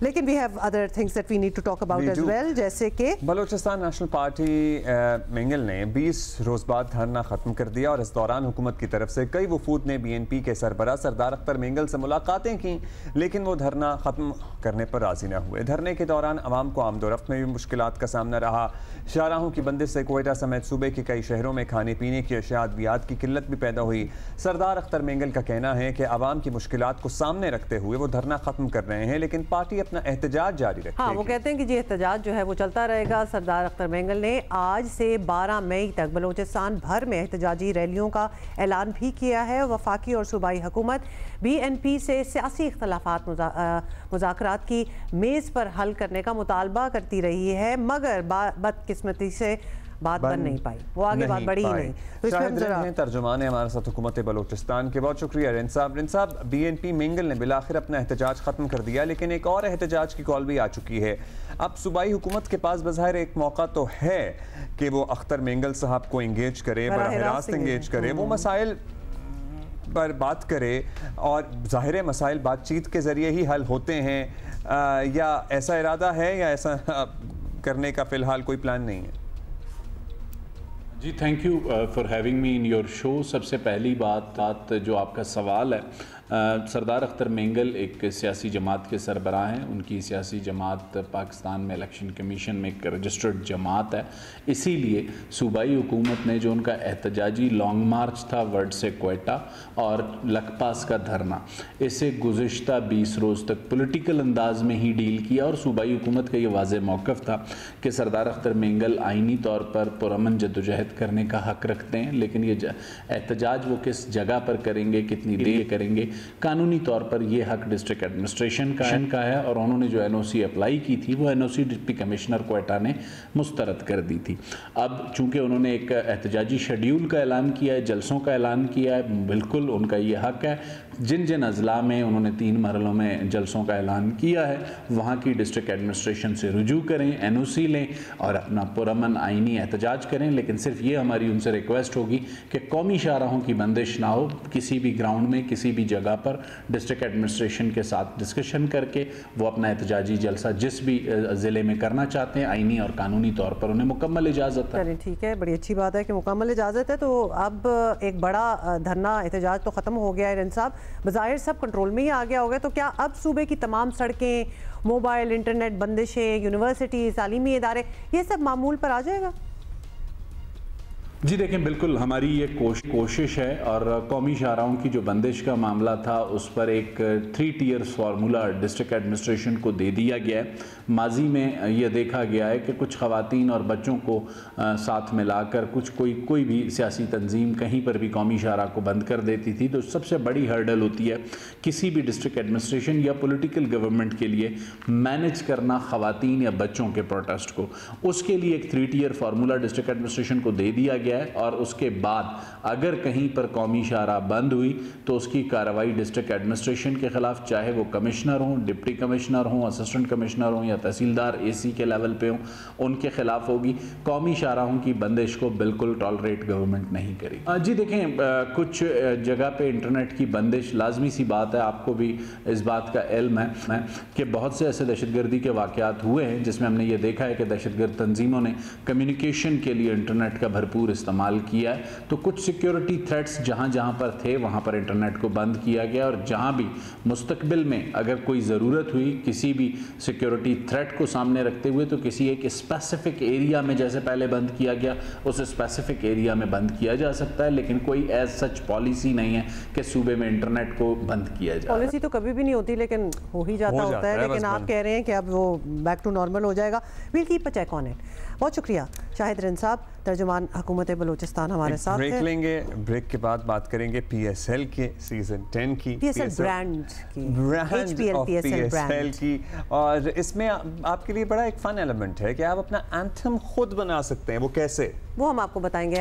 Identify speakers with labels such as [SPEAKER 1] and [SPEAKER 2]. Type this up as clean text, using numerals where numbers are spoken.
[SPEAKER 1] لیکن we have other things that we need to talk about as well, جیسے کہ
[SPEAKER 2] Balochistan national party منگل نے 20 روز بعد دھرنا ختم کر دیا اور اس دوران حکومت کی طرف سے کئی وفود نے بی این پی کے سربراہ سردار اختر منگل سے ملاقاتیں کی، لیکن وہ دھرنا ختم کرنے پر راضی نہ ہوئے۔ دھرنے کے دوران عوام کو آمد و رفت میں بھی مشکلات کا سامنا رہا۔ شاہراہوں کی بندش سے کوئٹہ سمیت صوبے کے کئی شہروں میں کھانے پینے کی اشیاء ادویات کی قلت بھی پیدا ہوئی۔ سردار اختر منگل کا کہنا ہے کہ عوام کی مشکلات کو سامنے رکھتے ہوئے وہ دھرنا ختم کر رہے ہیں، لیکن پارٹی اپنا احتجاج جاری رکھے گی۔
[SPEAKER 1] وہ کہتے ہیں کہ احتجاج جو ہے وہ چلتا رہے گا۔ سردار اختر منگل نے آج سے 12 مئی تک بلوچستان بھر میں احتجاجی ریلیوں کا اعلان بھی کیا ہے۔ وفاقی اور صوبائی حکومت بی این پی سے سیاسی اختلافات مذاکرات کی میز پر حل کرنے کا مطالبہ کرتی رہی ہے، مگر بدقسمتی سے بات بن نہیں پائی، وہ آگے بات بڑھی ہی نہیں۔
[SPEAKER 2] شاہد رہے ترجمان ہے ہمارے ساتھ حکومت بلوچستان کے، بہت شکریہ رین صاحب۔ رین صاحب، بی این پی منگل نے بالآخر اپنا احتجاج ختم کر دیا، لیکن ایک اور احتجاج کی کال بھی آ چکی ہے۔ اب صوبائی حکومت کے پاس بظاہر ایک موقع تو ہے کہ وہ اختر منگل صاحب کو انگیج کرے، براہ راست انگیج کرے، وہ مسائل پر بات کرے، اور ظاہر مسائل بات چیت کے ذریعے ہی حل ہوتے ہیں، یا ایسا ارادہ ہے یا ایسا کرنے کا فی الحال کوئی پلان نہیں ہے؟
[SPEAKER 3] جی thank you for having me in your show. سب سے پہلی بات جو آپ کا سوال ہے، سردار اختر منگل ایک سیاسی جماعت کے سربراہ ہیں۔ ان کی سیاسی جماعت پاکستان میں الیکشن کمیشن میں ایک رجسٹرڈ جماعت ہے، اسی لیے صوبائی حکومت نے جو ان کا احتجاجی لانگ مارچ تھا ورڈ سے کوئٹہ اور لک پاس کا دھرنا، اسے گزشتہ 20 روز تک پولیٹیکل انداز میں ہی ڈیل کیا، اور صوبائی حکومت کا یہ واضح موقف تھا کہ سردار اختر منگل آئینی طور پر پرامن جدوجہد کرنے کا حق رکھتے ہیں، لیکن یہ احتجاج وہ کس جگہ پر کریں گے، کتنی دیر کریں گے، قانونی طور پر یہ حق ڈسٹرکٹ ایڈمنسٹریشن کا ہے، اور انہوں نے جو این او سی اپلائی کی تھی وہ این او سی ڈپٹی کمشنر کوئٹہ نے مسترد کر دی تھی۔ اب چونکہ انہوں نے ایک احتجاجی شیڈیول کا اعلان کیا ہے، جلسوں کا اعلان کیا ہے، بالکل ان کا یہ حق ہے۔ جن اضلاع میں انہوں نے 3 مرحلوں میں جلسوں کا اعلان کیا ہے، وہاں کی ڈسٹرکٹ ایڈمنسٹریشن سے رجوع کریں، این او سی لیں اور اپنا پرامن آئینی احتجاج کریں، لیکن صرف یہ ہماری ان سے ریکویسٹ ہوگی کہ قومی شاہراہوں کی بندش نہ ہو، کسی بھی گراؤنڈ میں کسی بھی جگہ پر ڈسٹرکٹ ایڈمنسٹریشن کے ساتھ ڈسکشن کر کے وہ اپنا احتجاجی جلسہ جس بھی ضلع میں کرنا چاہتے ہیں، آئینی اور قانونی طور پر انہیں مکمل اجازت ہے۔
[SPEAKER 1] ٹھیک ہے، بڑی اچھی بات ہے کہ مکمل اجازت ہے۔ تو اب ایک بڑا دھرنا احتجاج تو ختم ہو گیا ہے رین صاحب، بظاہر سب کنٹرول میں ہی آ گیا ہوگا، تو کیا اب صوبے کی تمام سڑکیں، موبائل انٹرنیٹ بندشیں، یونیورسٹی، تعلیمی ادارے، یہ سب معمول پر آ جائے گا؟
[SPEAKER 3] جی دیکھیں، بالکل ہماری یہ کوشش ہے، اور قومی شاہراہوں کی جو بندش کا معاملہ تھا اس پر ایک 3 ٹیئرز فارمولا ڈسٹرکٹ ایڈمنسٹریشن کو دے دیا گیا ہے۔ ماضی میں یہ دیکھا گیا ہے کہ کچھ خواتین اور بچوں کو ساتھ ملا کر کوئی بھی سیاسی تنظیم کہیں پر بھی قومی شاہراہ کو بند کر دیتی تھی، تو سب سے بڑی ہرڈل ہوتی ہے کسی بھی ڈسٹرکٹ ایڈمنسٹریشن یا پولیٹیکل گورنمنٹ کے لیے مینج کرنا خواتین یا بچوں کے پروٹیسٹ کو۔ اس کے لیے ایک 3 ٹیئر فارمولا ڈسٹرکٹ ایڈمنسٹریشن کو دے دیا گیا ہے، اور اس کے بعد اگر کہیں پر قومی شاہراہ بند ہوئی تو اس کی کارروائی ڈسٹرکٹ ایڈمنسٹریشن کے خلاف، چاہے وہ کمشنر ہوں، ڈپٹی کمشنر ہوں، اسسٹنٹ کمشنر ہوں یا تحصیلدار اے سی کے لیول پہ ہوں، ان کے خلاف ہوگی۔ قومی شاہراہوں کی بندش کو بالکل ٹالریٹ گورنمنٹ نہیں کرے گی۔ جی دیکھیں، کچھ جگہ پہ انٹرنیٹ کی بندش لازمی سی بات ہے، آپ کو بھی اس بات کا علم ہے کہ بہت سے ایسے دہشت گردی کے واقعات ہوئے ہیں جس میں ہم نے یہ دیکھا ہے کہ دہشت گرد تنظیموں نے کمیونیکیشن کے لیے انٹرنیٹ کا بھرپور استعمال کیا ہے، تو کچھ سیکیورٹی تھریٹس جہاں پر تھے وہاں پر انٹرنیٹ کو بند کیا گیا، اور جہاں بھی مستقبل میں اگر کوئی ضرورت ہوئی کسی بھی سیکیورٹی تھریٹ کو سامنے رکھتے ہوئے تو کسی ایک اسپیسیفک ایریا میں جیسے پہلے بند کیا گیا، اس اسپیسیفک ایریا میں بند کیا جا سکتا ہے، لیکن کوئی ایز سچ پالیسی نہیں ہے کہ صوبے میں انٹرنیٹ کو بند کیا جائے۔
[SPEAKER 1] پالیسی تو کبھی بھی نہیں ہوتی، لیکن ہو ہی جاتا ہے، لیکن آپ کہہ رہے ہیں کہ اب وہ بیک ٹو نارمل ہو جائے گا۔ Well keep a check on it. بہت شکریہ شاہد رین صاحب، ترجمان حکومت بلوچستان ہمارے ساتھ۔
[SPEAKER 2] بریک لیں گے، بریک کے بعد بات کریں گے پی ایس ایل کے سیزن 10 کی،
[SPEAKER 1] پی ایس ایل برانڈ
[SPEAKER 2] کی، اور اس میں آپ کے لیے بڑا ایک فن ایلیمنٹ ہے کہ آپ اپنا اینتھم خود بنا سکتے ہیں۔ وہ کیسے؟
[SPEAKER 1] وہ ہم آپ کو بتائیں گے۔